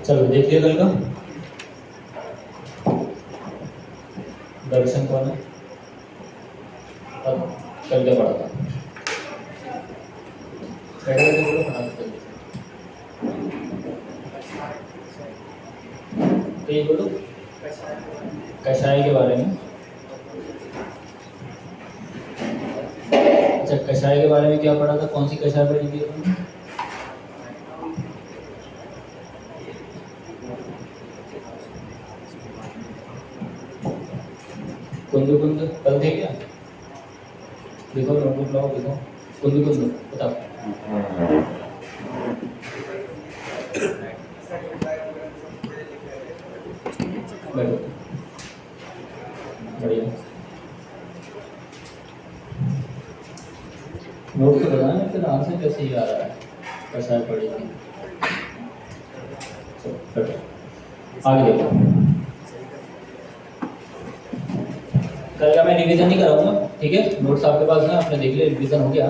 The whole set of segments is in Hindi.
चलो देखिए कल का दर्शन कौन है। अब कल क्या पढ़ा था? तो ये बोलो कषाय के बारे में। अच्छा, कषाय के बारे में क्या पढ़ा था? कौन सी कषाय पढ़ी थी आपने? कुंदू कुंदू कल थे क्या? देखो नोटबुक लाओ, देखो कुंदू कुंदू बताओ। बैठो, बढ़िया। नोट तो बताना फिर आंसर कैसे ही आ रहा है। कषाय पढ़ी थी। चलो बैठो, आगे देखो। कल का मैं रिवीजन नहीं कराऊंगा, ठीक है? नोट्स आपके पास है, आपने देख लिया, रिवीजन हो गया।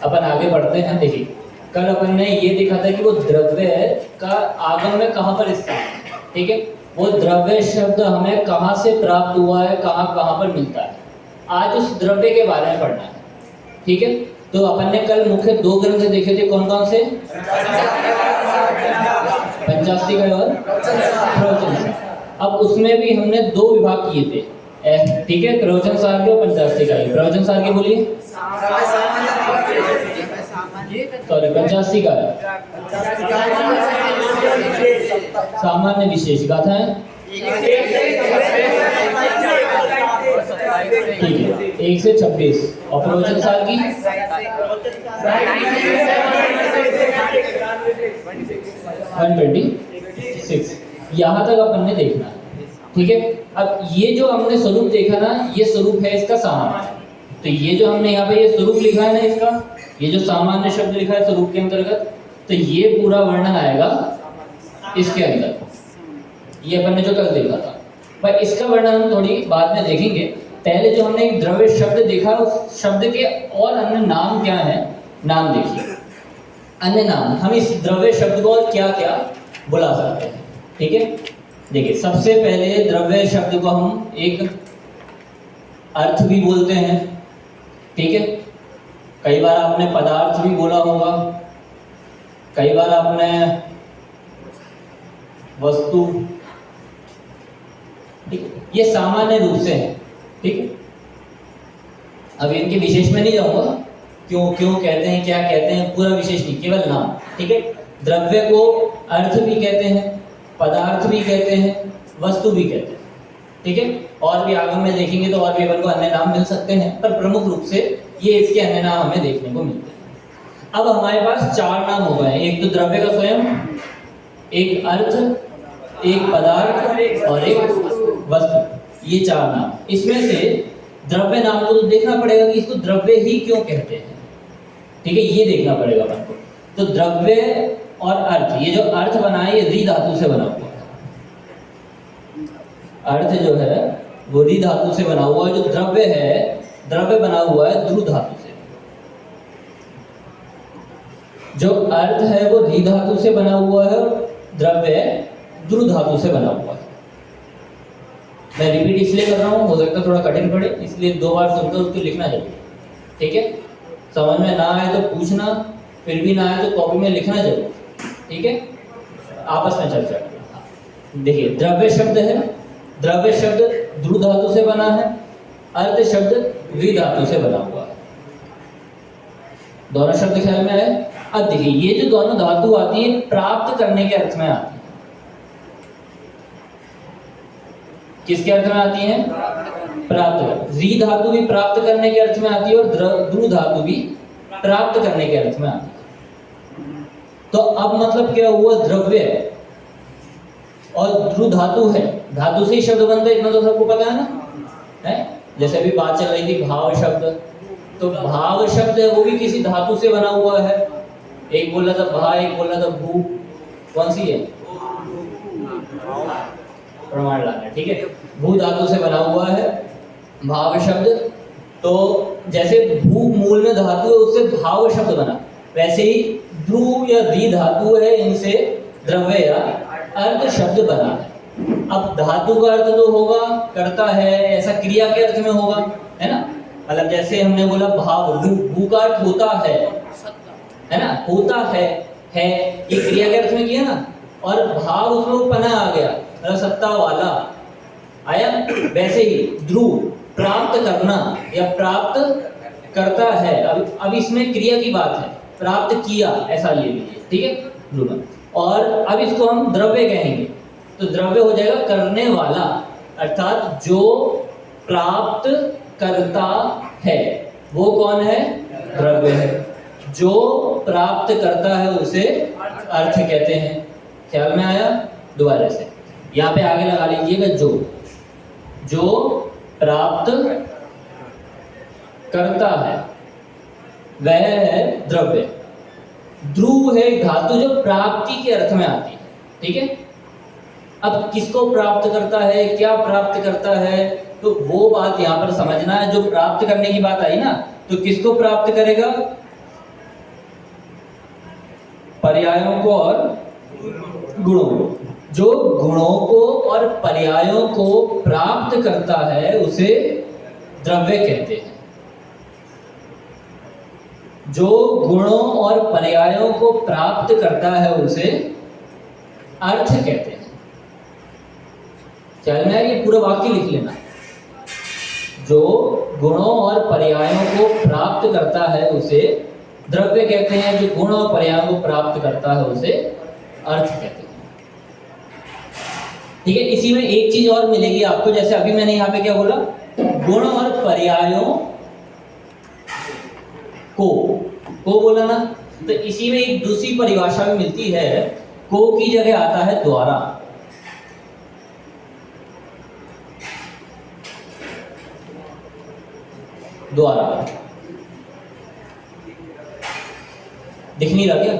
अपन आगे बढ़ते हैं। देखिए कल अपन ने ये देखा था कि वो द्रव्य का आगम में कहाँ पर स्थित है, ठीक है? वो द्रव्य शब्द हमें कहाँ से प्राप्त हुआ है, कहाँ कहाँ पर मिलता है। आज उस द्रव्य के बारे में पढ़ना है, ठीक है? तो अपन ने कल मुख्य 2 ग्रंथ देखे थे, कौन कौन से? पंचास्तिक और प्रवचन। अब उसमें भी हमने 2 विभाग किए थे, ठीक है? प्रवचन सार के और पंचास्तिक के। प्रवचन सार के बोलिए, सॉरी पंचास्तिक का सामान्य विशेष गाथाएं, ठीक है? 1 से 26। और प्रवचन सार की 126। यहाँ तक अपन ने देखना है, ठीक है? अब ये जो हमने स्वरूप देखा ना, ये स्वरूप है इसका सामान्य। तो ये जो हमने यहाँ पे ये स्वरूप लिखा है ना इसका, ये जो सामान्य शब्द लिखा है स्वरूप के अंतर्गत, तो ये पूरा वर्णन आएगा इसके अंदर। ये अपन ने जो कल देखा था, पर इसका वर्णन हम थोड़ी बाद में देखेंगे। पहले जो हमने एक द्रव्य शब्द देखा, उस शब्द के और अन्य नाम क्या है, नाम देखिए। अन्य नाम, हम इस द्रव्य शब्द को और क्या क्या बुला सकते हैं, ठीक है? देखिए सबसे पहले द्रव्य शब्द को हम एक अर्थ भी बोलते हैं, ठीक है? कई बार आपने पदार्थ भी बोला होगा, कई बार आपने वस्तु, ठीक है? ये सामान्य रूप से है, ठीक है? अब इनके विशेष में नहीं जाऊंगा, क्यों क्यों कहते हैं, क्या कहते हैं, पूरा विशेष नहीं, केवल नाम, ठीक है? द्रव्य को अर्थ भी कहते हैं, पदार्थ भी कहते हैं, वस्तु भी कहते हैं, ठीक है? और भी आगे में देखेंगे तो और भी अपन को अन्य नाम मिल सकते हैं, पर प्रमुख रूप से ये इसके अन्य नाम हमें देखने को मिलते हैं। अब हमारे पास 4 नाम हो गए, एक तो द्रव्य का स्वयं, एक अर्थ, एक पदार्थ और एक वस्तु। ये 4 नाम। इसमें से द्रव्य नाम को तो देखना पड़ेगा कि इसको द्रव्य ही क्यों कहते हैं, ठीक है? ये देखना पड़ेगा अपन को। तो द्रव्य और अर्थ, ये जो अर्थ बना है ये री धातु से बना हुआ है। अर्थ जो है वो री धातु से बना हुआ है। जो द्रव्य है, द्रव्य बना हुआ है ध्रु धातु से। जो अर्थ है वो री धातु से बना हुआ है और द्रव्य ध्रु धातु से बना हुआ है। मैं रिपीट इसलिए कर रहा हूँ, हो सकता है थोड़ा कठिन पड़े, इसलिए 2 बार सुनकर उसको लिखना चाहिए, ठीक है? समझ में ना आए तो पूछना, फिर भी ना आए तो कॉपी में लिखना जरूर, ठीक है? आपस में चर्चा करना। देखिए द्रव्य शब्द है, द्रव्य शब्द ध्रु धातु से बना है, अर्थ शब्द वी धातु से बना हुआ है। दोनों शब्द ख्याल में आए? अब देखिए ये जो दोनों धातु आती है प्राप्त करने के अर्थ में आती है। किसके अर्थ में आती है? प्राप्त कर। री धातु भी प्राप्त करने के अर्थ में आती है और द्रु धातु भी प्राप्त करने के अर्थ में आती है। तो अब मतलब क्या हुआ? द्रव्य और द्रु धातु है, धातु से ही शब्द बनता है, इतना तो सबको पता है ना, है? जैसे अभी बात चल रही थी भाव शब्द, तो भाव शब्द है वो भी किसी धातु से बना हुआ है। एक बोल रहा था भा, एक बोल रहा था भू, कौन सी है? प्रमाण लाना, ठीक है। भू धातु से बना हुआ है भाव शब्द। तो जैसे भू मूल में धातु है उससे भाव शब्द बना, वैसे ही ध्रु या री धातु है, इनसे द्रव्य या अर्थ शब्द बना है। अब धातु का अर्थ तो होगा करता है, ऐसा क्रिया के अर्थ में होगा, है ना। मतलब जैसे हमने बोला भाव, भू का अर्थ होता है ना, होता है ये क्रिया के अर्थ में किया ना, और भाव उसमें वो पना आ गया, मतलब सत्ता वाला आया। वैसे ही ध्रुव प्राप्त करना या प्राप्त करता है, अब इसमें क्रिया की बात है, प्राप्त किया ऐसा ले लीजिए, ठीक है, ध्रुव। और अब इसको हम द्रव्य कहेंगे, तो द्रव्य हो जाएगा करने वाला, अर्थात जो प्राप्त करता है वो कौन है? द्रव्य है। जो प्राप्त करता है उसे अर्थ कहते हैं। ख्याल में आया? दोबारा से यहाँ पे आगे लगा लीजिएगा, जो प्राप्त करता है वह है द्रव्य। ध्रुव है धातु जो प्राप्ति के अर्थ में आती है, ठीक है। अब किसको प्राप्त करता है, क्या प्राप्त करता है, तो वो बात यहाँ पर समझना है। जो प्राप्त करने की बात आई ना, तो किसको प्राप्त करेगा? पर्यायों को और गुणों को। जो गुणों को और पर्यायों को प्राप्त करता है उसे द्रव्य कहते हैं। जो गुणों और पर्यायों को प्राप्त करता है उसे अर्थ कहते हैं। ख्याल में आया? ये पूरा वाक्य लिख लेना। जो गुणों और पर्यायों को प्राप्त करता है उसे द्रव्य कहते हैं, जो गुण और पर्यायों को प्राप्त करता है उसे अर्थ कहते हैं, ठीक है। इसी में एक चीज और मिलेगी आपको, जैसे अभी मैंने यहाँ पे क्या बोला, गुण और पर्यायों को बोला ना, तो इसी में एक दूसरी परिभाषा भी मिलती है। को की जगह आता है द्वारा। द्वारा दिख नहीं रहा क्या?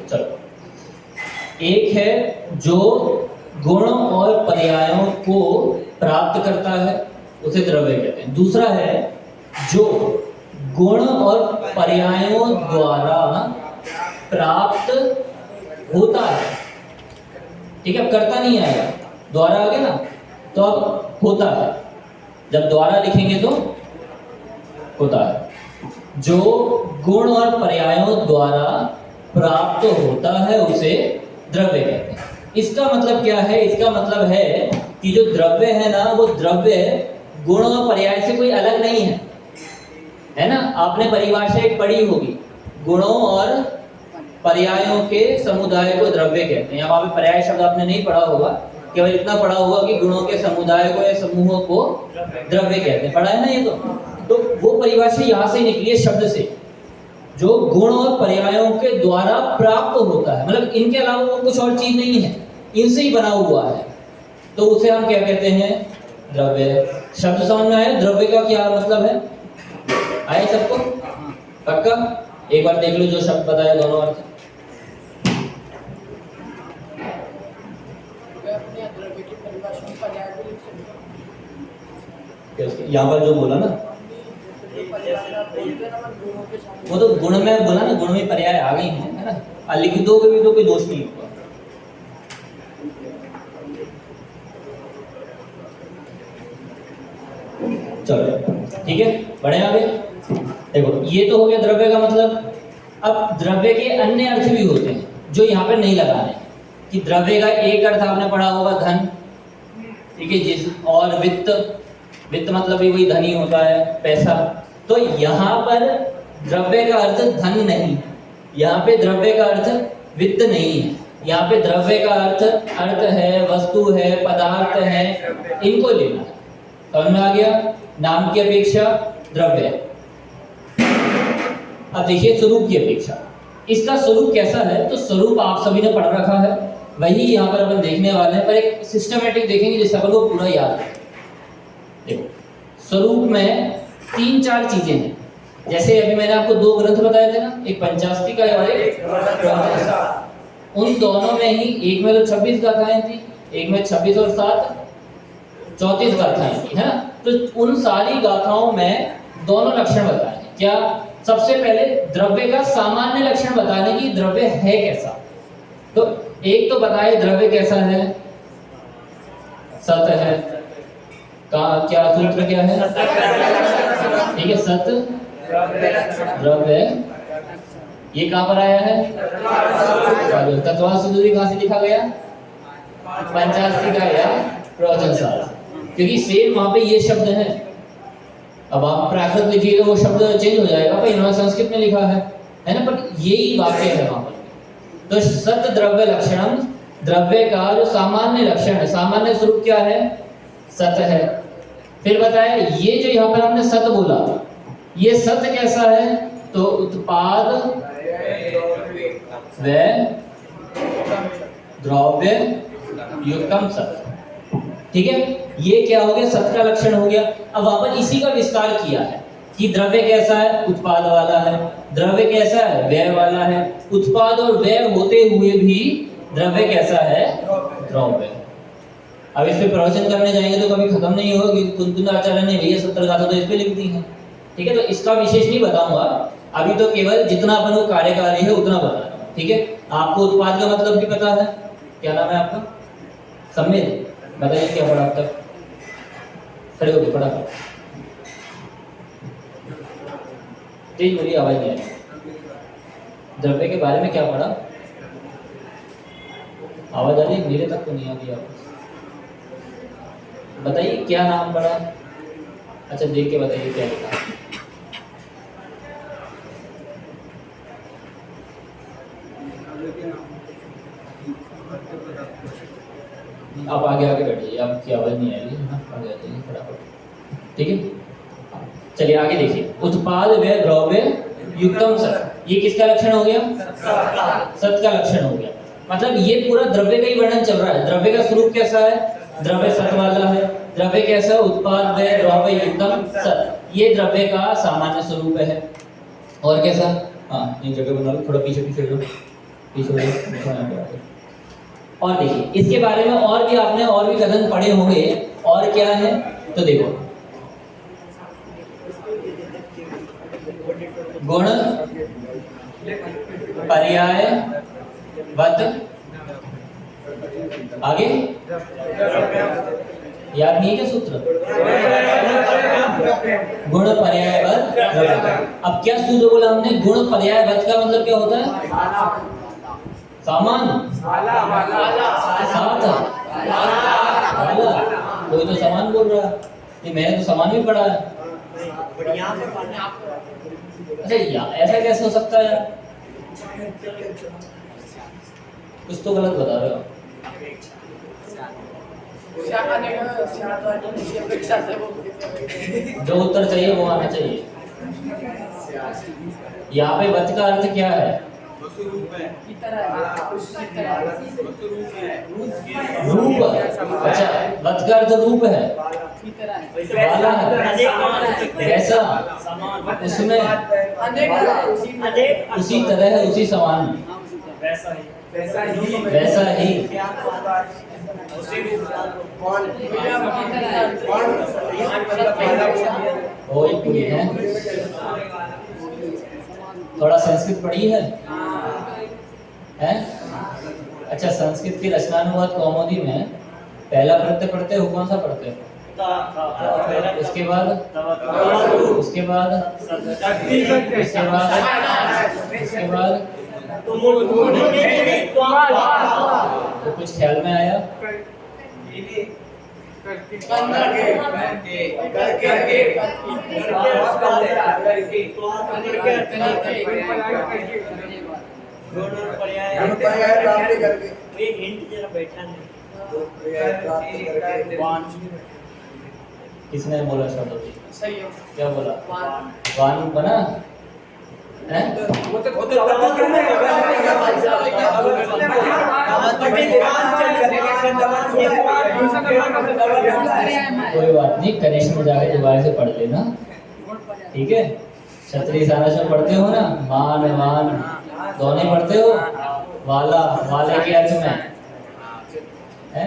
चलो, एक है जो गुण और पर्यायों को प्राप्त करता है उसे द्रव्य कहते हैं। दूसरा है जो गुण और पर्यायों द्वारा प्राप्त होता है, ठीक है। अब करता नहीं आएगा, द्वारा आ गया ना, तो अब होता है। जब द्वारा लिखेंगे तो होता है। जो गुण और पर्यायों द्वारा प्राप्त होता है उसे द्रव्य कहते हैं। इसका मतलब क्या है? इसका मतलब है कि जो द्रव्य है ना, वो द्रव्य गुण और पर्याय से कोई अलग नहीं है ना। आपने परिभाषा एक पढ़ी होगी, गुणों और पर्यायों के समुदाय को द्रव्य कहते हैं। यहाँ पे पर्याय शब्द आपने नहीं पढ़ा होगा, केवल इतना पढ़ा होगा कि गुणों के समुदाय को या समूहों को द्रव्य कहते हैं। पढ़ा है ना ये? तो वो परिभाषा यहाँ से निकली है, शब्द से, जो गुण और पर्यायों के द्वारा प्राप्त होता है, मतलब इनके अलावा वो कुछ और चीज नहीं है, इनसे ही बना हुआ है, तो उसे हम क्या कहते हैं? द्रव्य। शब्द समझ में आया? द्रव्य का क्या मतलब है? आए सबको? पक्का? एक बार देख लो जो शब्द बताया दोनों अर्थ। यहाँ पर जो बोला ना, वो तो गुण में बोला ना, गुण में पर्याय आ गई है ना, लिख दोगे भी तो कोई दोष नहीं होगा। चलो ठीक है, बढ़े आगे। देखो ये तो हो गया द्रव्य का मतलब। अब द्रव्य के अन्य अर्थ भी होते हैं जो यहाँ पर नहीं लगाने, कि द्रव्य का एक अर्थ आपने पढ़ा होगा धन, ठीक है, जिस और वित्त, वित्त मतलब भी वही धनी होता है, पैसा। तो यहाँ पर द्रव्य का अर्थ धन नहीं, यहाँ पे द्रव्य का अर्थ वित्त नहीं है, यहाँ पे द्रव्य का अर्थ है, वस्तु है, पदार्थ है, इनको लेना है। समझ में आ गया? नाम की अपेक्षा द्रव्य। अब देखिए स्वरूप की अपेक्षा, इसका स्वरूप कैसा है? तो स्वरूप आप सभी ने पढ़ रखा है, वही यहाँ पर अपन देखने वाले हैं, पर एक सिस्टमेटिक देखेंगे जिससे अपन को पूरा याद है। देखो स्वरूप में 3-4 चीजें हैं। जैसे अभी मैंने आपको 2 ग्रंथ बताए थे ना, एक पंचास्तिका और एक उन दोनों में ही एक में तो 26 गाथाएं थी, एक में 26 और 7 34 गाथाएं थी, है ना? तो उन सारी गाथाओं में दोनों लक्षण बताए हैं। क्या? सबसे पहले द्रव्य का सामान्य लक्षण बताने की, द्रव्य है कैसा। तो एक तो बताए द्रव्य कैसा है, सत है। क्या सूत्र क्या है? ठीक है, सत द्रव्य। ये कहां पर आया है? तत्वार्थ सूत्र कहां से लिखा गया? पंचास्तिका या प्रवचन सार, क्योंकि सेम वहां पे ये शब्द है। अब आप प्राकृत लिखिए तो वो शब्द चेंज हो जाएगा, भाई इन्होंने संस्कृत में लिखा है ना, पर यही वाक्य है वहां पर। तो सत द्रव्य लक्षणम, द्रव्य का जो सामान्य लक्षण है, सामान्य स्वरूप क्या है? सत है। फिर बताया ये जो यहाँ पर हमने सत बोला, ये सत कैसा है? तो उत्पाद व द्रव्य युक्तम सत। ठीक है, ये क्या हो गया? सत का लक्षण हो गया। अब वहां पर इसी का विस्तार किया है कि द्रव्य कैसा है? उत्पाद वाला है। द्रव्य कैसा है? व्यय वाला है। उत्पाद और व्यय होते हुए भी द्रव्य कैसा है? द्रव्य। अब इस पे प्रवचन करने जाएंगे तो कभी खत्म नहीं होगा, क्योंकि कुंतलाचार्य ने भैया 70 गाथा तो इस पे लिख दी है। ठीक है, तो इसका विशेष नहीं बताऊंगा अभी, तो केवल जितना अपन को कार्यकारी है उतना बता रहा हूं। ठीक है, आपको उत्पाद का मतलब भी पता है। क्या नाम है आपका? सम्मित। बताइए क्या पढ़ा अब तक? खड़े होके पढ़ा। तेज बोलिए, आवाज नहीं आ रही। द्रव्य के बारे में क्या पढ़ा? आवाज आ रही है? मेरे तक तो नहीं आ रही। आप बताइए क्या नाम पढ़ा? अच्छा देख के बताइए क्या लिखा। आप आगे आगे बैठिए, आपकी आवाज नहीं आ रही है, आगे आ जाइए फटाफट। ठीक है, चलिए आगे देखिए। उत्पाद व द्रव्य युक्तम सत, ये किसका लक्षण हो गया? सत का लक्षण हो गया। मतलब ये पूरा द्रव्य का ही वर्णन चल रहा है। द्रव्य का स्वरूप कैसा है? द्रव्य सत वाला है। द्रव्य कैसा? उत्पाद व द्रव्य युक्तम सत, ये द्रव्य का सामान्य स्वरूप है। और कैसा? हाँ, एक जगह बना लो, थोड़ा पीछे पीछे लो, पीछे। और देखिए इसके बारे में और भी आपने और भी कथन पढ़े होंगे। और क्या है? तो देखो, गुण पर्याय वत, आगे याद नहीं है क्या सूत्र? गुण पर्याय वत द्रव्य। अब क्या सूत्र बोला हमने? गुण पर्याय वत का मतलब क्या होता है? सामान, साथ, कोई तो सामान बोल रहा है, ये मैंने तो सामान भी पढ़ा है। अच्छा यार, ऐसा कैसे हो सकता है? कुछ तो गलत बता रहे हो। जो उत्तर चाहिए वो आना चाहिए। यहाँ पे वत का अर्थ क्या है? रूप। अच्छा, वत का अर्थ रूप है, वाला है, कैसा? उसमें उसी तरह है, उसी समान, वैसा ही। वही पूरी है। थोड़ा संस्कृत पढ़ी है? हैं? अच्छा, संस्कृत की रचनानुवाद कौमुदी में पहला प्रत्यय पढ़ते हो, कौन सा पढ़ते हो? उसके बाद उसके बाद उसके बाद तो कुछ ख्याल में आया? किसने बोला शब्द? सही है। क्या बोला? वान बना है? कोई बात नहीं, कनेक्शन में जाके दोबारा से पढ़ लेना, ठीक है? क्षत्रिय सारांश में पढ़ते हो ना, मान वान दोनों पढ़ते हो, वाला वाले के अर्थ में है,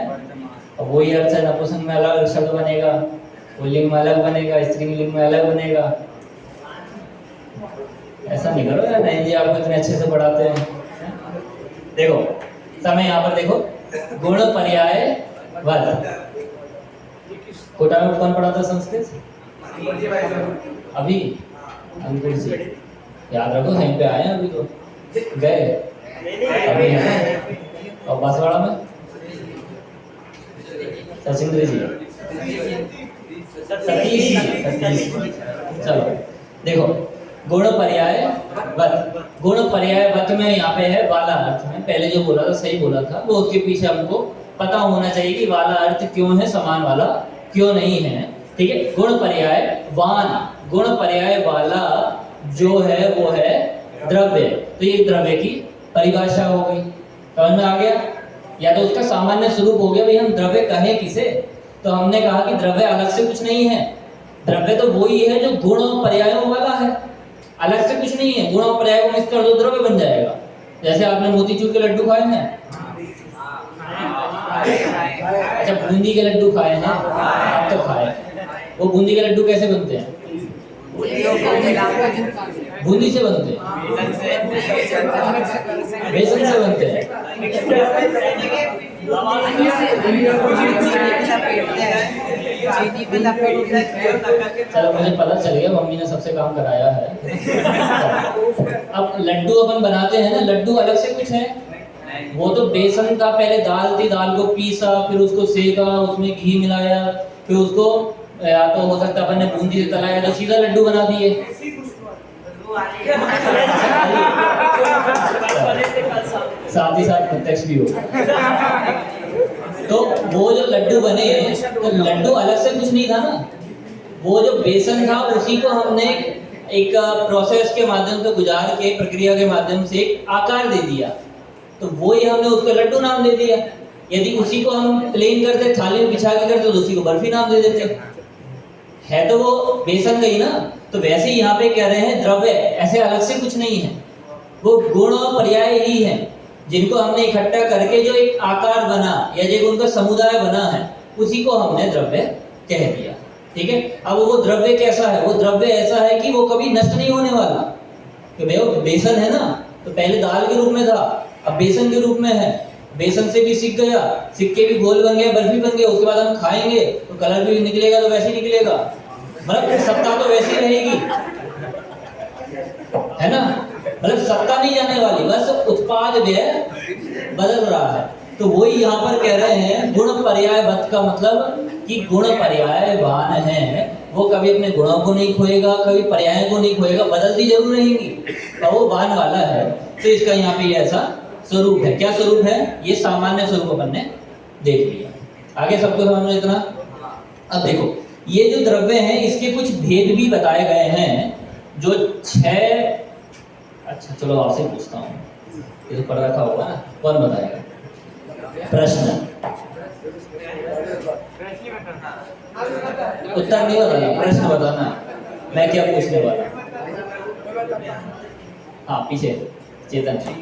और वही अर्थ है नपुंसक में अलग शब्द बनेगा, पुल्लिंग में अलग बनेगा, स्त्रीलिंग में अलग बनेगा। ऐसा नहीं करो यार, नहीं जी आपको इतने अच्छे से पढ़ाते हैं। देखो समय यहाँ पर देखो, गुण पर्याय वद। कोटा में कौन पढ़ाता संस्कृत? अभी अंकुर जी, याद रखो कहीं पे आए हैं, अभी तो गए अभी हैं। और बांसवाड़ा में सचिंद्र जी, सतीश जी। चलो देखो, गुण पर्याय वत। गुण पर्याय वत में यहाँ पे है वाला अर्थ में, पहले जो बोला था सही बोला था, वो उसके पीछे हमको पता होना चाहिए कि वाला अर्थ क्यों है, समान वाला क्यों नहीं है, ठीक है? गुण पर्याय वान, गुण पर्याय वाला जो है वो है द्रव्य। तो ये द्रव्य की परिभाषा हो गई, समझ में आ गया? या तो उसका सामान्य स्वरूप हो गया, भाई हम द्रव्य कहें किसे, तो हमने कहा कि द्रव्य अलग से कुछ नहीं है, द्रव्य तो वही है जो गुण और पर्यायों वाला है, अलग से कुछ नहीं है। गुण और पर्याय को मिक्स कर दो, द्रव्य बन जाएगा। जैसे आपने मोतीचूर के लड्डू खाए हैं, अच्छा बूंदी के लड्डू खाए हैं, आप तो खाए। वो बूंदी के लड्डू कैसे बनते हैं? बूंदी से बनते हैं, बेसन से बनते हैं। चलो मुझे पता चल गया, मम्मी ने सबसे काम कराया है। अब लड्डू अपन बनाते हैं ना, लड्डू अलग से कुछ है, वो तो बेसन का पहले दाल थी, दाल को पीसा, फिर उसको सेका, उसमें घी मिलाया, फिर उसको या तो हो सकता है अपन ने बूंदी से तलाया, तो सीधा लड्डू बना दिए। साथ ही साथ प्रत्यक्ष भी हो। तो वो जो लड्डू बने, तो लड्डू अलग से कुछ नहीं था ना, वो जो बेसन था उसी को हमने एक प्रोसेस के माध्यम से गुजार के, प्रक्रिया के माध्यम से एक आकार दे दिया, तो वो ही हमने उसको लड्डू नाम दे दिया। यदि उसी को हम प्लेन करते, थाली में बिछा के करते, तो उसी को बर्फी नाम दे देते। है तो वो बेसन गई ना, तो वैसे ही यहाँ पे कह रहे हैं द्रव्य ऐसे अलग से कुछ नहीं है, वो गुण और पर्याय ही है, जिनको हमने इकट्ठा करके जो एक आकार बना या जो उनका समुदाय बना है, उसी को हमने द्रव्य कह दिया, ठीक है? अब वो द्रव्य कैसा है? वो द्रव्य ऐसा है कि वो कभी नष्ट नहीं होने वाला। कि भाई बेसन है ना, तो पहले दाल के रूप में था, अब बेसन के रूप में है, बेसन से भी सीख गया, सिक्के भी गोल बन गया, बर्फी बन गया, उसके बाद हम खाएंगे तो कलर भी निकलेगा, तो वैसे ही निकलेगा, मतलब सत्ता तो वैसी रहेगी, है ना? मतलब सत्ता नहीं जाने वाली, बस उत्पाद व्यय बदल रहा है। तो वही यहाँ पर कह रहे हैं गुण पर्याय वत का मतलब कि गुण पर्यायवान है, वो कभी अपने गुणों को नहीं खोएगा, कभी पर्याय को नहीं खोएगा, बदलती जरूर रहेंगी, तो वो वान वाला है। तो इसका यहाँ पे ऐसा स्वरूप है। क्या स्वरूप है? ये सामान्य स्वरूप अपन ने देख लिया। आगे सबको समझ में इतना? अब देखो, ये जो द्रव्य हैं इसके कुछ भेद भी बताए गए हैं, जो 6। अच्छा चलो आपसे पूछता हूँ, ये तो पढ़ रखा होगा ना, कौन बताएगा? प्रश्न, उत्तर नहीं बताना, प्रश्न बताना, मैं क्या पूछने वाला। हाँ पीछे चेतन जी।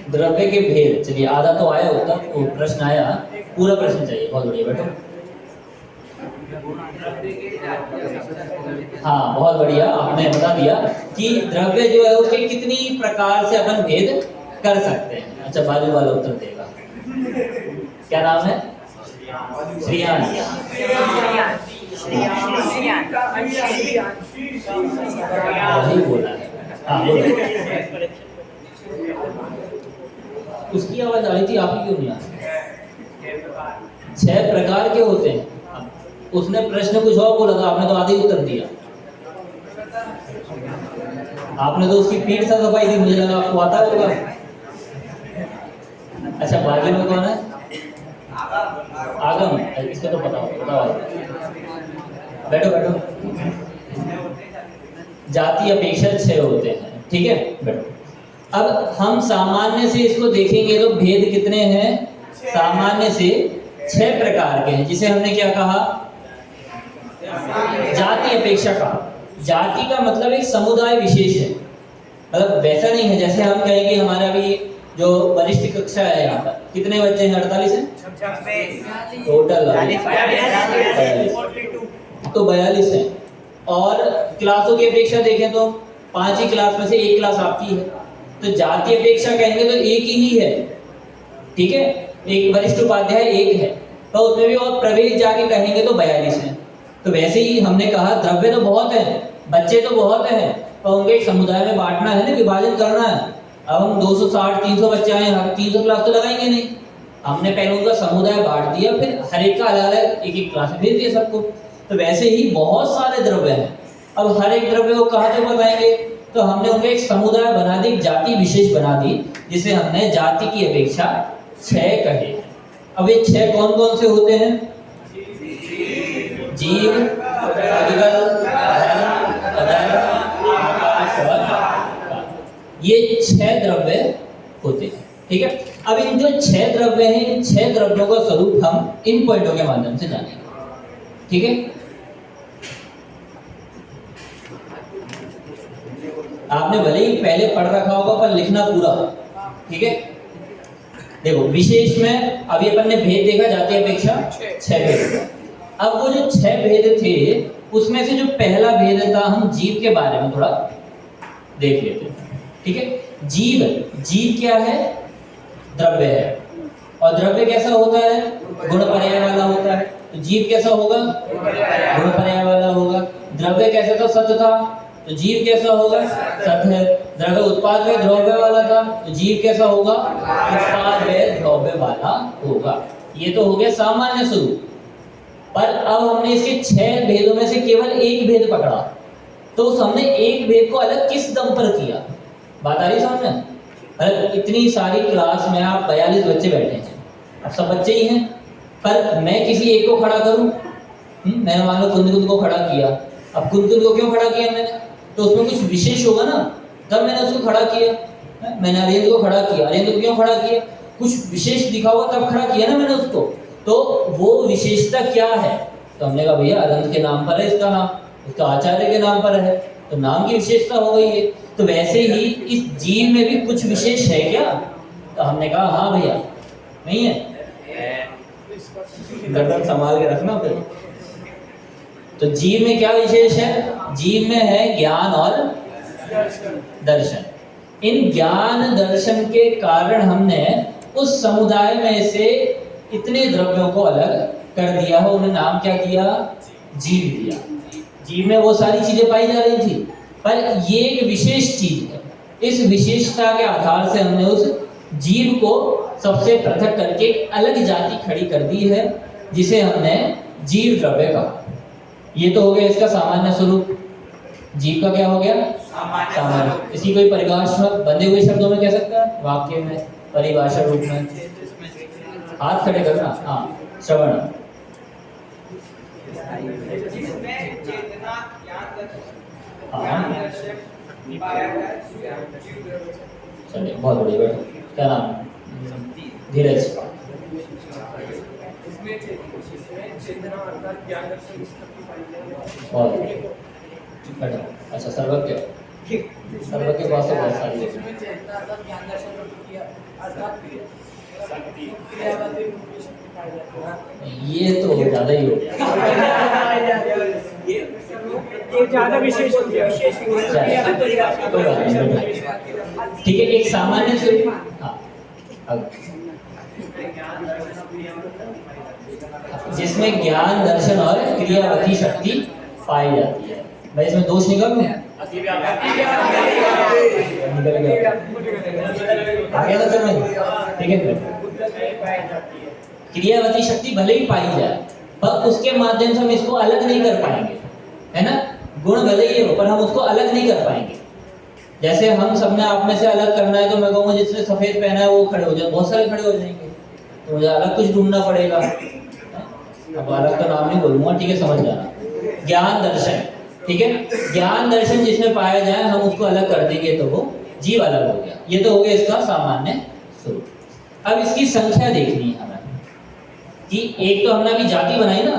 द्रव्य के भेद, चलिए आधा तो आया होता, तो प्रश्न आया, पूरा प्रश्न चाहिए। बहुत बढ़िया बेटो, हाँ बहुत बढ़िया, आपने बता दिया कि द्रव्य जो है उसके कितनी प्रकार से अपन भेद कर सकते हैं। अच्छा बाजू वाला उत्तर देगा, क्या नाम है? श्रियांश। वही बोला है, हाँ बोलो। उसकी आवाज आ रही थी, आपकी क्यों नहीं आ रही? 6 प्रकार के होते हैं। उसने प्रश्न कुछ और बोला था, आपने तो आधे उत्तर दिया। आपने तो उसकी पीठ से सफाई थी, मुझे लगा आपको आता होगा। अच्छा, बाजू में कौन है? आगम, इसको तो पता होगा। बैठो बैठो। जाति अपेक्षा 6 होते हैं, ठीक है, बैठो। अब हम सामान्य से इसको देखेंगे तो भेद कितने हैं? सामान्य से 6 प्रकार के हैं, जिसे हमने क्या कहा? जाति अपेक्षा कहा। जाति का मतलब एक समुदाय विशेष है, मतलब वैसा नहीं है जैसे हम कहें कि हमारा भी जो वरिष्ठ कक्षा है, यहाँ पर कितने बच्चे हैं? 48 हैं टोटल, तो 42 हैं। और क्लासों की अपेक्षा देखें तो 5 ही क्लास में से 1 क्लास आपकी है, तो जाति अपेक्षा कहेंगे तो एक ही है, ठीक है, एक वरिष्ठ उपाध्याय 1 है, तो उसमें भी और प्रवेश जाके कहेंगे तो 42 हैं। तो वैसे ही हमने कहा द्रव्य तो बहुत है, बच्चे तो बहुत हैं, और उनको एक समुदाय में बांटना है ना, विभाजन करना है। अब हम 260 300 बच्चे आए, हम 300 क्लास तो लगाएंगे नहीं, हमने पहले उनका समुदाय बांट दिया, फिर हर एक का अलग अलग एक क्लास में भेज दिया सबको। तो वैसे ही बहुत सारे द्रव्य हैं, अब हर एक द्रव्य को कहाँ से बताएंगे? तो हमने उनका एक समुदाय बना दी, एक जाति विशेष बना दी, जिसे हमने जाति की अपेक्षा 6 कहे। अब ये 6 कौन कौन से होते हैं? जीव, उद्गल, आकाश और काल। ये 6 द्रव्य होते हैं, ठीक है। अब इन जो 6 द्रव्य हैं, इन 6 द्रव्यों का स्वरूप हम इन पॉइंटों के माध्यम से जानेंगे, ठीक है। आपने भले ही पहले पढ़ रखा होगा पर लिखना पूरा, ठीक है। देखो विशेष में अभी अपन ने भेद देखा, जाति अपेक्षा 6 भेद। अब वो जो 6 भेद थे उसमें से जो पहला भेद था, हम जीव के बारे में थोड़ा देख लेते हैं, ठीक है। जीव क्या है? द्रव्य है, और द्रव्य कैसा होता है? गुण पर्याय वाला होता है। तो जीव कैसा होगा? गुण पर्याय वाला होगा। द्रव्य कैसा था? सत था, तो जीव कैसा होगा? सत है। द्रव्य उत्पाद व द्रव्य वाला था, तो जीव कैसा होगा? उत्पाद व द्रव्य वाला होगा। ये तो हो गया सामान्य स्वरूप। पर अब हमने इसके 6 भेदों में से केवल एक भेद पकड़ा, तो उस हमने एक भेद को अलग किस दम पर किया? बात आ रही समझ में? अरे इतनी सारी क्लास में आप 42 बच्चे बैठे हैं, अब सब बच्चे ही हैं, पर मैं किसी एक को खड़ा करूं, मैंने मान लो कुंद को खड़ा किया। अब कुंद को क्यों खड़ा किया मैंने? तो उसमें कुछ विशेष होगा ना, तब मैंने उसको खड़ा किया। मैंने अरिंद को खड़ा किया, अरिंद को क्यों खड़ा किया? कुछ विशेष दिखा होगा तब खड़ा किया ना मैंने उसको। तो वो विशेषता क्या है? तो हमने कहा भैया अनंत के नाम पर है इसका नाम, इसका आचार्य के नाम पर है, तो नाम की विशेषता हो गई है। तो वैसे ही इस जीव में भी कुछ विशेष है क्या? तो हमने कहा हाँ भैया, नहीं है, गर्दन संभाल के रखना फिर। तो जीव में क्या विशेष है? जीव में है ज्ञान और दर्शन। इन ज्ञान दर्शन के कारण हमने उस समुदाय में से इतने द्रव्यों को अलग कर दिया है, उन्हें नाम क्या किया? जीव दिया। जीव में वो सारी चीजें पाई जा रही थी, पर ये एक विशेष चीज है। इस विशेषता के आधार से हमने उस जीव को सबसे पृथक करके अलग जाति खड़ी कर दी है, जिसे हमने जीव द्रव्य कहा। ये तो हो गया इसका सामान्य स्वरूप। जीव का क्या हो गया? सामान्य। इसी कोई परिभाषा बंधे हुए शब्दों में कह सकता है, वाक्य में, परिभाषा रूप में। हाथ खड़े करना, हाँ, श्रवण। चलिए बहुत बढ़िया, बैठो। क्या नाम? धीरज। बहुत बैठो। अच्छा, सर्वज्ञ। सर्वज्ञ के पास तो बहुत सारी है। ये तो ज्यादा ही हो गया, ये ज्यादा विशेष हो गया। ठीक है। एक सामान्य स्वरूप, हाँ, जिसमें ज्ञान दर्शन और क्रियावती शक्ति पाई जाती है। मैं इसमें दोष निकाल लूं? निकल गया। आ गया ना समझ? ठीक है, क्रियावती शक्ति भले ही पाई जाए पर उसके माध्यम से हम इसको अलग नहीं कर पाएंगे, है ना। गुण भले ही हो पर हम उसको अलग नहीं कर पाएंगे। जैसे हम सबने आप में से अलग करना है तो मैं कहूँगा जिसने सफेद पहना है वो खड़े हो जाए, बहुत सारे खड़े हो जाएंगे, तो मुझे अलग कुछ ढूंढना पड़ेगा। अब अलग तो नाम नहीं बोलूंगा, ठीक है, समझ जाना। ज्ञान दर्शन, ठीक है, ज्ञान दर्शन जिसमें पाया जाए हम उसको अलग कर देंगे तो वो जीव अलग हो गया। ये तो हो गया इसका सामान्य स्वरूप। अब इसकी संख्या देखनी है हमें कि एक तो हमने अभी जाति बनाई ना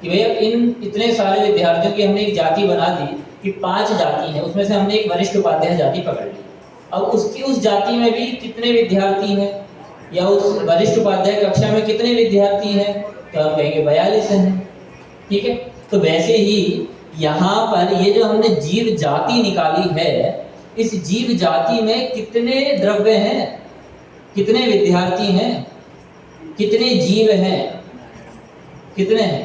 कि भैया इन इतने सारे विद्यार्थियों की हमने एक जाति बना दी कि 5 जाति है, उसमें से हमने एक वरिष्ठ उपाध्याय जाति पकड़ ली। अब उसकी उस जाति में भी कितने विद्यार्थी हैं या उस वरिष्ठ उपाध्याय कक्षा में कितने विद्यार्थी हैं, तो हम कहेंगे 42 हैं, ठीक है। तो वैसे ही यहाँ पर ये जो हमने जीव जाति निकाली है, इस जीव जाति में कितने द्रव्य हैं, कितने विद्यार्थी हैं, कितने जीव हैं, कितने हैं?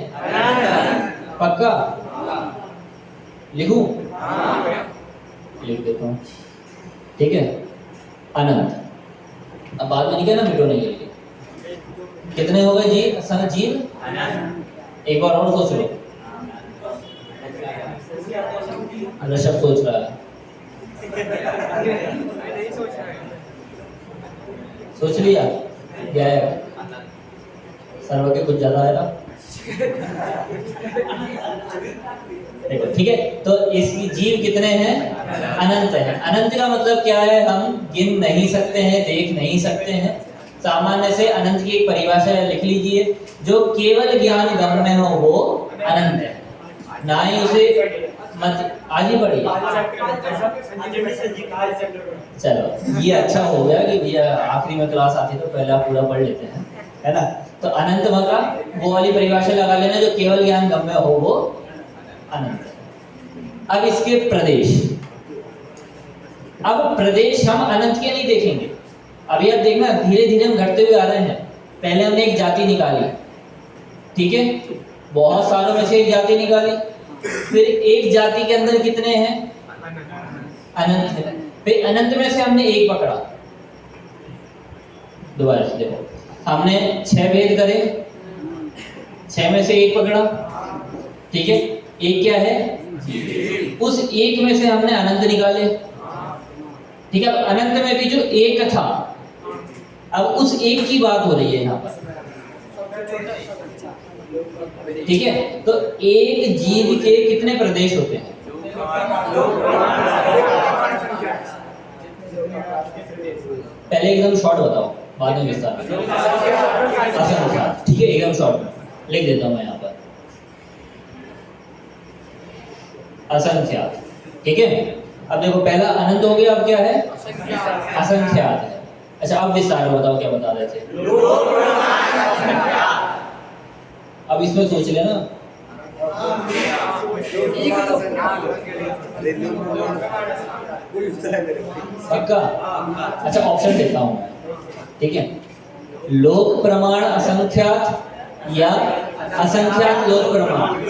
पक्का लिखूं? लिख देता हूं, ठीक है। अनंत। अब बाद में नहीं कहना मिटोने के लिए। कितने हो गए जीव? असन जीव। एक बार और सोच लो। ऋषभ सोच रहा है, सोच लिया? क्या है? सर्व के कुछ ज्यादा आएगा। देखो, ठीक है, तो इसकी जीव कितने हैं? अनंत है। अनंत का मतलब क्या है? हम गिन नहीं सकते हैं, देख नहीं सकते हैं। सामान्य से अनंत की एक परिभाषा लिख लीजिए, जो केवल ज्ञान गम्य हो वो अनंत है, ना ही उसे मत आज ही पढ़िए। चलो ये अच्छा हो गया कि भैया आखिरी में क्लास आती तो पहले आप पूरा पढ़ लेते हैं, है ना। तो अनंत का वो वाली परिभाषा लगा लेना, जो केवल ज्ञान गम्य हो वो अनंत। अब इसके प्रदेश, अब प्रदेश हम अनंत के नहीं देखेंगे। अभी आप देखना धीरे धीरे हम घटते हुए आ रहे हैं। पहले हमने एक जाति निकाली, ठीक है, बहुत सारों में से एक जाति निकाली, फिर एक जाति के अंदर कितने हैं? अनंत है। फिर अनंत में से हमने एक पकड़ा। दोबारा से देखो, हमने 6 भेद करे, 6 में से एक पकड़ा, ठीक है। एक क्या है? उस एक में से हमने अनंत निकाले, ठीक है। अब अनंत में भी जो एक था, अब उस एक की बात हो रही है यहाँ पर, ठीक है। तो एक जीव के कितने प्रदेश होते हैं? पहले एकदम शॉर्ट बताओ, बाद में विस्तार। असंख्यात, ठीक है, एकदम शॉर्ट लिख देता हूं मैं यहाँ पर, असंख्यात, ठीक है। अब देखो पहला अनंत हो गया, अब क्या है? असंख्यात है। अच्छा, अब विस्तार में बताओ क्या बता रहे थे? अब इसमें सोच लेना। पक्का? अच्छा, ऑप्शन देता हूं मैं, ठीक है। लोक प्रमाण असंख्यात या असंख्यात लोक प्रमाण?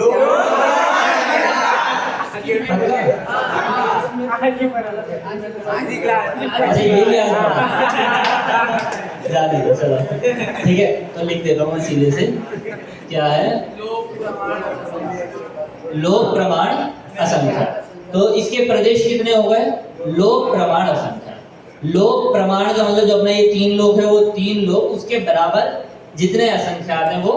पक्का? अरे ये चलो, ठीक है, तो लिख देता हूँ मैं सीधे से। क्या है? लोक प्रमाण असंख्यात। तो इसके प्रदेश कितने हो गए? लोक प्रमाण असंख्यात। लोक प्रमाण का मतलब जो अपना ये 3 लोक है वो 3 लोक, उसके बराबर जितने असंख्यात हैं वो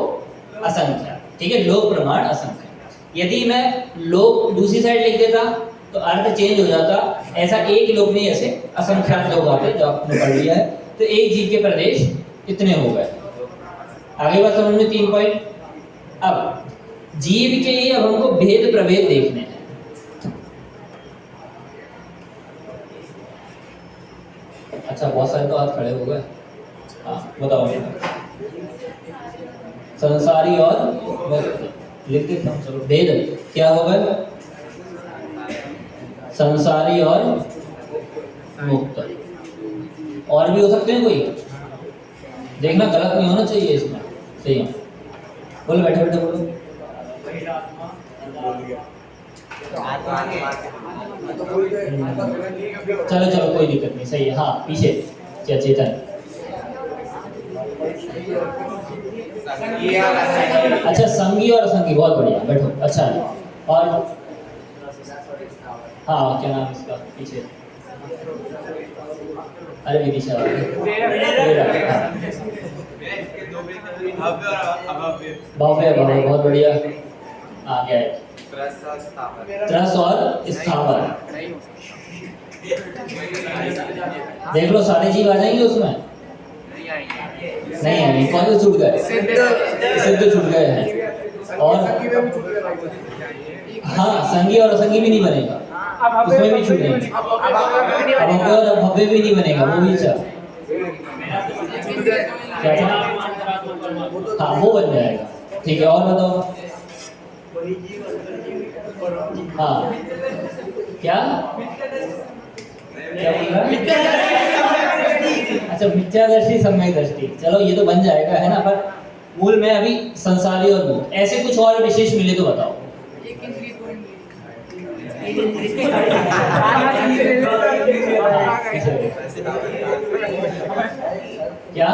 असंख्यात, ठीक है। लोक प्रमाण असंख्यात। यदि मैं लोक दूसरी साइड लिख देता तो अर्थ चेंज हो जाता। ऐसा एक लोक नहीं, ऐसे असंख्यात लोग आते जो आपने पढ़ लिया है। तो एक जीव के प्रदेश इतने हो गए। आगे बात समझ में? 3 पॉइंट। अब जीव के लिए अब हमको भेद प्रभेद देखने हैं। अच्छा, बहुत सारे तो हाथ खड़े हो गए। हाँ, बताओ। संसारी और मुक्त लिख देता हूं। चलो, भेद क्या हो गए? संसारी और मुक्त। और भी हो सकते हैं कोई, देखना गलत नहीं होना चाहिए इसमें। सही है, बोलो, बैठे बैठे बोलो। चलो चलो कोई दिक्कत नहीं, सही है। हाँ पीछे चेतन। अच्छा संगी और असंगी, बहुत बढ़िया, बैठो। अच्छा और हाँ क्या नाम इसका पीछे, अरे विदिशा, भव्य भव्य, बहुत बढ़िया। आगे है त्रस और स्थावर। देख लो सारे जीव आ जाएंगे उसमें, नहीं आएंगे। कौन से छूट गए? सिद्ध छूट गए हैं। और हाँ संगी और असंगी भी नहीं बनेगा, उसमें भी छूट जाएंगे। अब भव्य और भव्य भी नहीं बनेगा, वो भी अच्छा क्या था? हाँ वो बन जाएगा, ठीक है। और बताओ। हाँ क्या क्या बोल रहा है? अच्छा मिथ्यादर्शी सम्यक दृष्टि, चलो ये तो बन जाएगा है ना। पर मूल में अभी संसारी और मुक्त, ऐसे कुछ और विशेष मिले तो बताओ। क्या?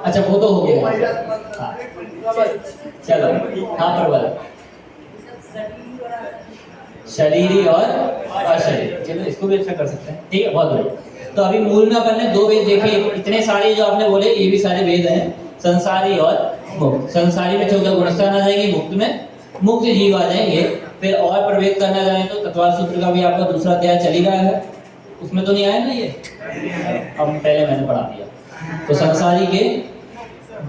अच्छा वो तो हो गया। हाँ चलो। हाँ प्रबल, शरीरी और अशरीरी, चलो इसको भी अच्छा कर सकते हैं, ठीक है, बहुत बढ़िया। तो अभी मूल में अपन ने दो वेद देखे, इतने सारे जो आपने बोले ये भी सारे वेद हैं, संसारी और मुक्त। संसारी में 14 गुणस्थान आ जाएंगे, मुक्त में मुक्त जीव आ जाएंगे। फिर और प्रवेद करना चाहें तो तत्वार सूत्र का भी आपका दूसरा अध्याय चल ही रहा है, उसमें तो नहीं आया ना ये, अब पहले मैंने पढ़ा दिया। तो संसारी के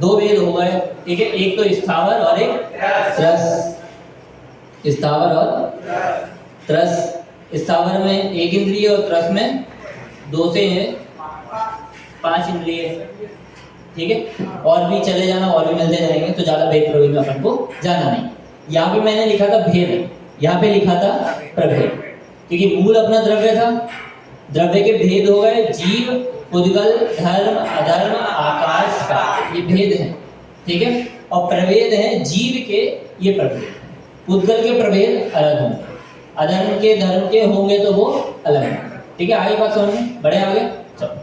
दो वेद हो गए, ठीक है, एक तो स्थावर और एक त्रस। स्थावर और त्रस, स्थावर में 1 इंद्रिय और त्रस में 2 से 5 इंद्रिय, ठीक है। और भी चले जाना, और भी मिलते जाएंगे, तो ज्यादा भेद प्रभेद में अपन को जाना नहीं। यहाँ पे मैंने लिखा था भेद, यहाँ पे लिखा था प्रभेद, क्योंकि मूल अपना द्रव्य था, द्रव्य के भेद हो गए जीव, उद्गल, धर्म, अधर्म, आकाश का, ये भेद है, ठीक है। और प्रभेद है जीव के, ये प्रभेद। उद्गल के प्रभेद अलग होंगे, अधर्म के धर्म के होंगे तो वो अलग है, ठीक है। आगे बात समझ में, बड़े आगे चलो।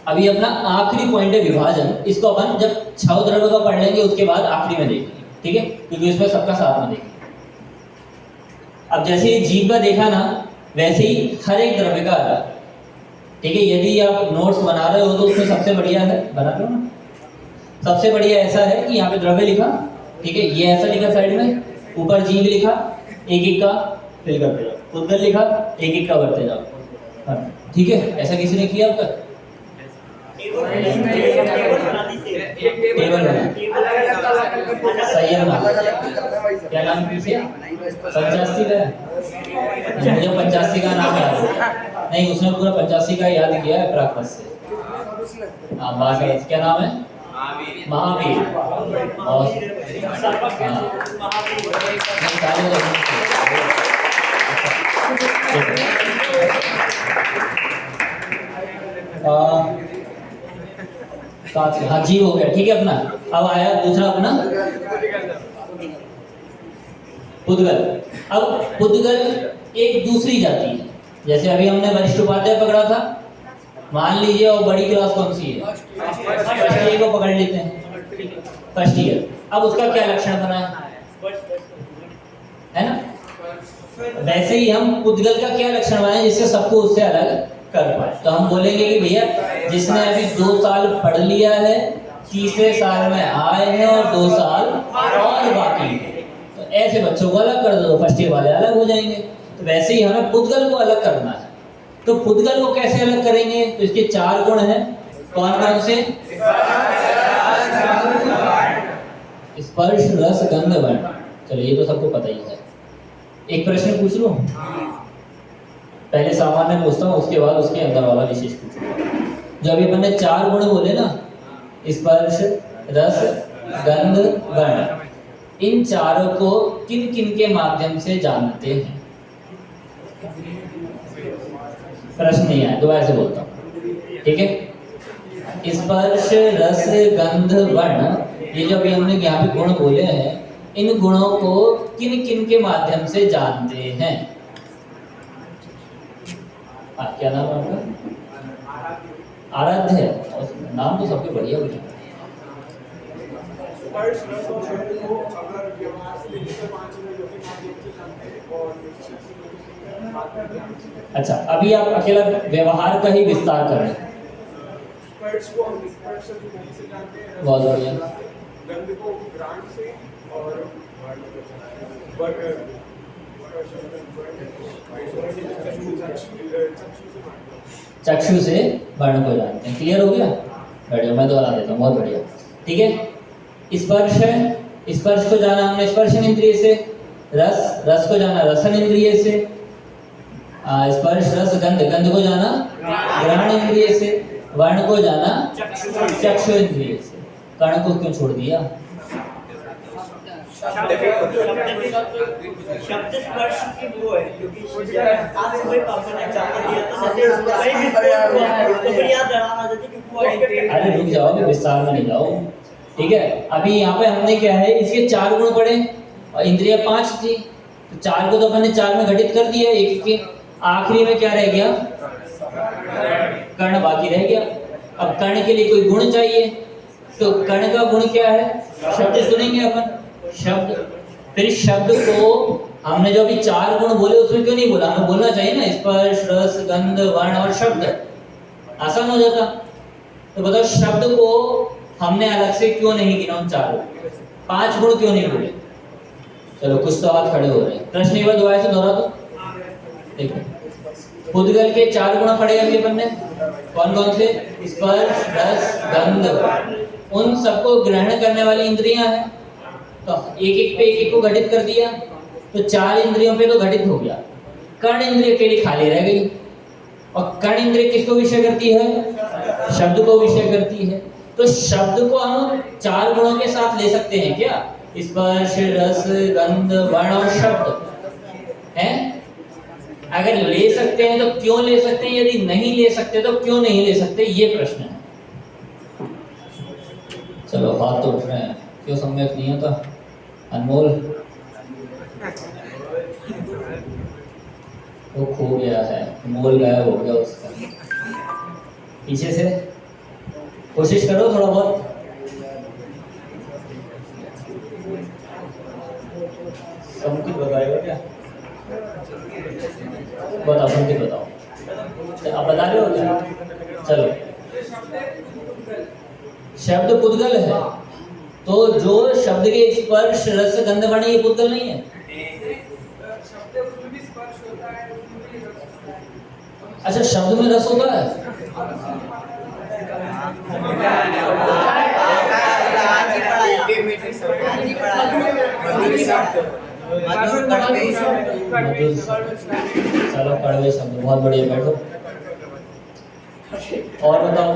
अभी अपना आखिरी पॉइंट है विभाजन, इसको अपन जब 6 द्रव्य का पढ़ लेंगे उसके बाद आखिरी में देखेंगे, ठीक है, क्योंकि इसमें सबका साथ में देखेंगे। अब जैसे ये जीव का देखा ना, वैसे ही हर एक द्रव्य का अलग, ठीक है। यदि आप नोट्स बना रहे हो तो उसमें सबसे बढ़िया है, बना दो ना, सबसे बढ़िया ऐसा है कि यहाँ पे द्रव्य लिखा, ठीक है, ये ऐसा लिखा साइड में, ऊपर जीव लिखा, एक एक का फिल करते जाओ, उद्गल लिखा, एक एक का करते जाओ, ठीक है। ऐसा किसी ने किया अब तक? टेबल बना, संयम, क्या नाम पीछे? 85 का है, मुझे 85 का नाम याद है नहीं, उसने पूरा 85 का याद किया है प्राकृत से। हाँ क्या नाम है? महावीर। और हाँ जीव हो गया, ठीक है अपना। अब आया दूसरा अपना पुद्गल। अब पुद्गल एक दूसरी जाति है, जैसे अभी हमने वरिष्ठ उपाध्याय पकड़ा था, मान लीजिए और बड़ी क्लास कौन सी है? फर्स्ट ईयर को पकड़ लेते हैं, फर्स्ट ईयर। अब उसका क्या लक्षण बना है ना, वैसे ही हम पुद्गल का क्या लक्षण बनाए जिससे सबको उससे अलग कर पाए। तो हम बोलेंगे कि भैया जिसने अभी 2 साल पढ़ लिया है, तीसरे साल में आए हैं और 2 साल और बाकी है, तो ऐसे बच्चों को अलग कर दो, फर्स्ट ईयर वाले अलग हो जाएंगे। तो वैसे ही हमें पुद्गल को अलग करना है। तो पुद्गल को कैसे अलग करेंगे? तो इसके 4 गुण हैं, कौन कौन से? स्पर्श, रस, गंध, वर्ण। चलो ये तो सबको पता ही है। एक प्रश्न पूछ लूं, पहले सामान्य पूछता हूँ, उसके बाद उसके अंदर वाला विशेष पूछूंगा। जो अभी अपन ने 4 गुण बोले ना, स्पर्श, रस, गंध, वर्ण, इन चारों को किन किन के माध्यम से जानते हैं? प्रश्न नहीं आया, दोबारा से बोलता हूँ, ठीक है। स्पर्श, रस, गंध, वर्ण ये जो अभी हमने यहाँ पे गुण बोले हैं, इन गुणों को किन किन के माध्यम से जानते हैं? क्या नाम है आपका? आराध्य है, नाम तो सबके बढ़िया बढ़िया। अच्छा, अभी आप अकेला व्यवहार का ही विस्तार कर रहे हैं। बहुत बढ़िया। गंध को घ्राण से और चक्षु से वर्ण को जानते हैं। क्लियर हो गया? बढ़िया, मैं दोहरा देता हूँ। बहुत बढ़िया, ठीक है। स्पर्श है, स्पर्श को जाना हमने स्पर्शन इंद्रिय से। रस, रस को जाना रसन इंद्रिय से। स्पर्श रस गंध, गंध को जाना ग्रहण इंद्रिय से। वर्ण को जाना चक्षु इंद्रिय से। कर्ण को क्यों छोड़ दिया? शब्द स्पर्श की वो है, क्योंकि आप सुबह पापा ने चाह दिया तो फिर याद आ जाती कि अरे रुक जाओ, विस्तार में नहीं जाओ, ठीक है। अभी यहाँ पे हमने क्या है, इसके 4 गुण पढ़े और इंद्रिया 5 थी, तो 4 को तो अपन ने 4 में घटित कर दिया, एक के आखिरी में क्या रह गया? कर्ण बाकी रह गया। अब कर्ण के लिए कोई गुण चाहिए, तो कर्ण का गुण क्या है? शब्द सुनेंगे अपन, शब्द। फिर शब्द को हमने जो अभी 4 गुण बोले उसमें क्यों नहीं बोला? हमें बोलना चाहिए ना, स्पर्श रस गंध वर्ण और शब्द, आसान हो जाता। तो बताओ शब्द को हमने अलग से क्यों नहीं गिना उन 4 को? 5 गुण क्यों नहीं बोले? चलो कुछ तो हाथ खड़े हो रहे हैं। प्रश्न एक बार दोबारा से दोहरा दो। देखो, पुद्गल के 4 गुण पढ़े अभी अपन ने, कौन कौन से? स्पर्श रस गंध। उन सबको ग्रहण करने वाली इंद्रियां हैं, तो एक एक पे एक एक को घटित कर दिया, तो 4 इंद्रियों पे तो घटित हो गया। कर्ण इंद्रिय के लिए खाली रह गई, और कर्ण इंद्रिय किसको विषय करती है? शब्द को विषय करती है। तो शब्द को हम 4 गुणों के साथ ले सकते हैं क्या? स्पर्श रस गंध वर्ण और शब्द हैं। अगर ले सकते हैं तो क्यों ले सकते हैं? यदि नहीं ले सकते तो क्यों नहीं ले सकते? ये प्रश्न है। चलो हाथ तो उठ रहे हैं, क्यों सम्यक नहीं होता? अनमोल वो खो गया है, मोल गायब हो गया उसका। पीछे से कोशिश करो थोड़ा बहुत। संकेत बताएगा क्या? बताओ, संकेत बताओ। आप बता रहे हो क्या? चलो, शब्द पुद्गल है, तो जो शब्द के स्पर्श रस गंध वर्ण ये पुद्गल नहीं है। अच्छा, शब्द में रस होता है? चलो कड़वे शब्द, बहुत बढ़िया, बैठो। और बताओ।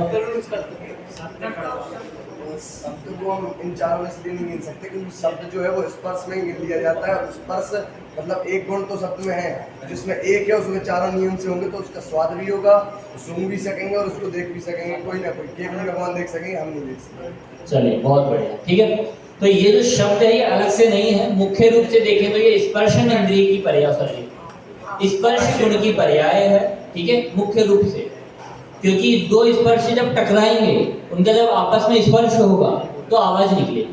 शब्द को हम इन 4 में से नहीं गिन सकते, क्योंकि शब्द जो है वो स्पर्श में ही गिन लिया जाता है, और स्पर्श मतलब एक गुण तो शब्द में है, जिसमें एक है उसमें 4 नियम से होंगे, तो उसका स्वाद भी होगा, सुन भी सकेंगे और उसको देख भी सकेंगे, कोई ना कोई। केवल भगवान देख सकेंगे, हम नहीं देख सकेंगे। चलिए बहुत बढ़िया, ठीक है। तो ये जो शब्द है ये अलग से नहीं है, मुख्य रूप से देखें तो ये स्पर्शन इंद्रिय की पर्याय, स्पर्श गुण की पर्याय है, ठीक है, मुख्य रूप से। क्योंकि 2 स्पर्श जब टकराएंगे, उनका जब आपस में स्पर्श होगा तो आवाज निकलेगी।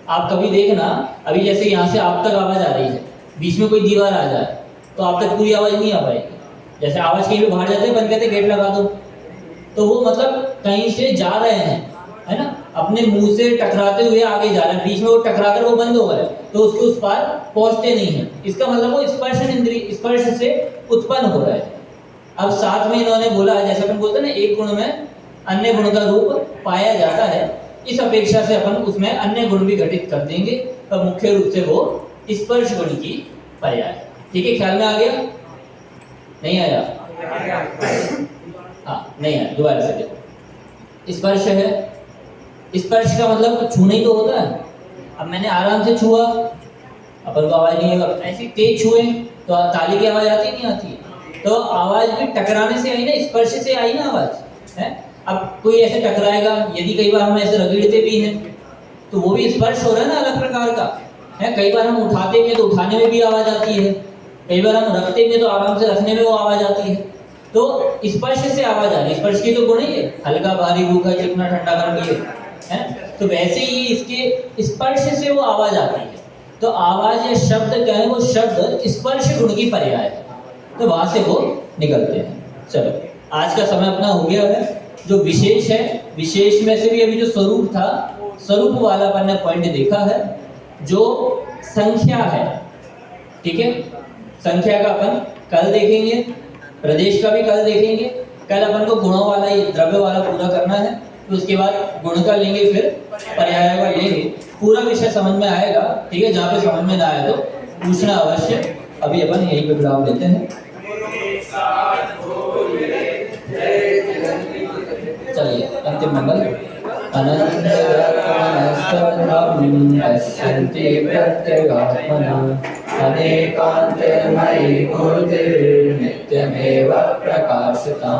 आप कभी देखना, अभी जैसे यहाँ से आप तक आवाज आ रही है, बीच में कोई दीवार आ जाए तो आप तक पूरी आवाज नहीं आ पाएगी। जैसे आवाज कहीं भी बाहर जाते हैं, बंद कहते गेट लगा दो, तो वो मतलब कहीं से जा रहे हैं, है ना, अपने मुंह से टकराते हुए आगे जा रहे हैं, बीच में वो टकराकर वो बंद हो गए तो उसके उस पार पहुंचते नहीं है। इसका मतलब वो स्पर्शन इंद्रिय स्पर्श से उत्पन्न हो रहा है। अब साथ में इन्होंने बोला, जैसे अपन बोलते हैं ना, एक गुण में अन्य गुण का रूप पाया जाता है, इस अपेक्षा से अपन उसमें अन्य गुण भी घटित कर देंगे, तो मुख्य रूप से वो स्पर्श गुण की पर्याय। ठीक है, ख्याल में आ गया? नहीं आया? हाँ, नहीं आया, दोबारा से देखो। स्पर्श है, स्पर्श का मतलब छूना ही तो होता है। अब मैंने आराम से छुआ, अपन को आवाज नहीं आएगा, ऐसी तेज छुए तो ताली की आवाज आती नहीं आती? तो आवाज भी टकराने से आई ना, स्पर्श से आई ना आवाज है। अब कोई ऐसे टकराएगा, यदि कई बार हम ऐसे रगड़ते भी हैं तो वो भी स्पर्श हो रहा है ना अलग प्रकार का है। कई बार हम उठाते हैं तो उठाने में भी आवाज आती है, कई बार हम रखते हैं तो आराम से रखने में वो आवाज आती है। तो स्पर्श से आवाज आ रही है, स्पर्श की तो गुण ही है, हल्का भारी रूखा चिकना ठंडा गर्म ये है। तो वैसे ही इसके स्पर्श से वो आवाज आती है। तो आवाज या शब्द क्या है, वो शब्द स्पर्श गुण की पर्याय है, तो वहां से वो निकलते हैं। चलो आज का समय अपना हो गया है। जो विशेष है, विशेष में से भी अभी जो स्वरूप था, स्वरूप वाला अपन ने पॉइंट देखा है। जो संख्या है, ठीक है, संख्या का अपन कल देखेंगे, प्रदेश का भी कल देखेंगे। कल अपन को गुणों वाला, ये द्रव्य वाला पूरा करना है, तो उसके बाद गुण का लेंगे, फिर पर्याय का लेंगे। पूरा विषय समझ में आएगा, ठीक है। जहाँ पे समझ में ना आए तो पूछना अवश्य। अभी अपन यहीं पे विराम लेते हैं। चलिए अंतिम मंगल। अनेकान्ते मयि मूर्तिर्नित्यमेव प्रकाशिता।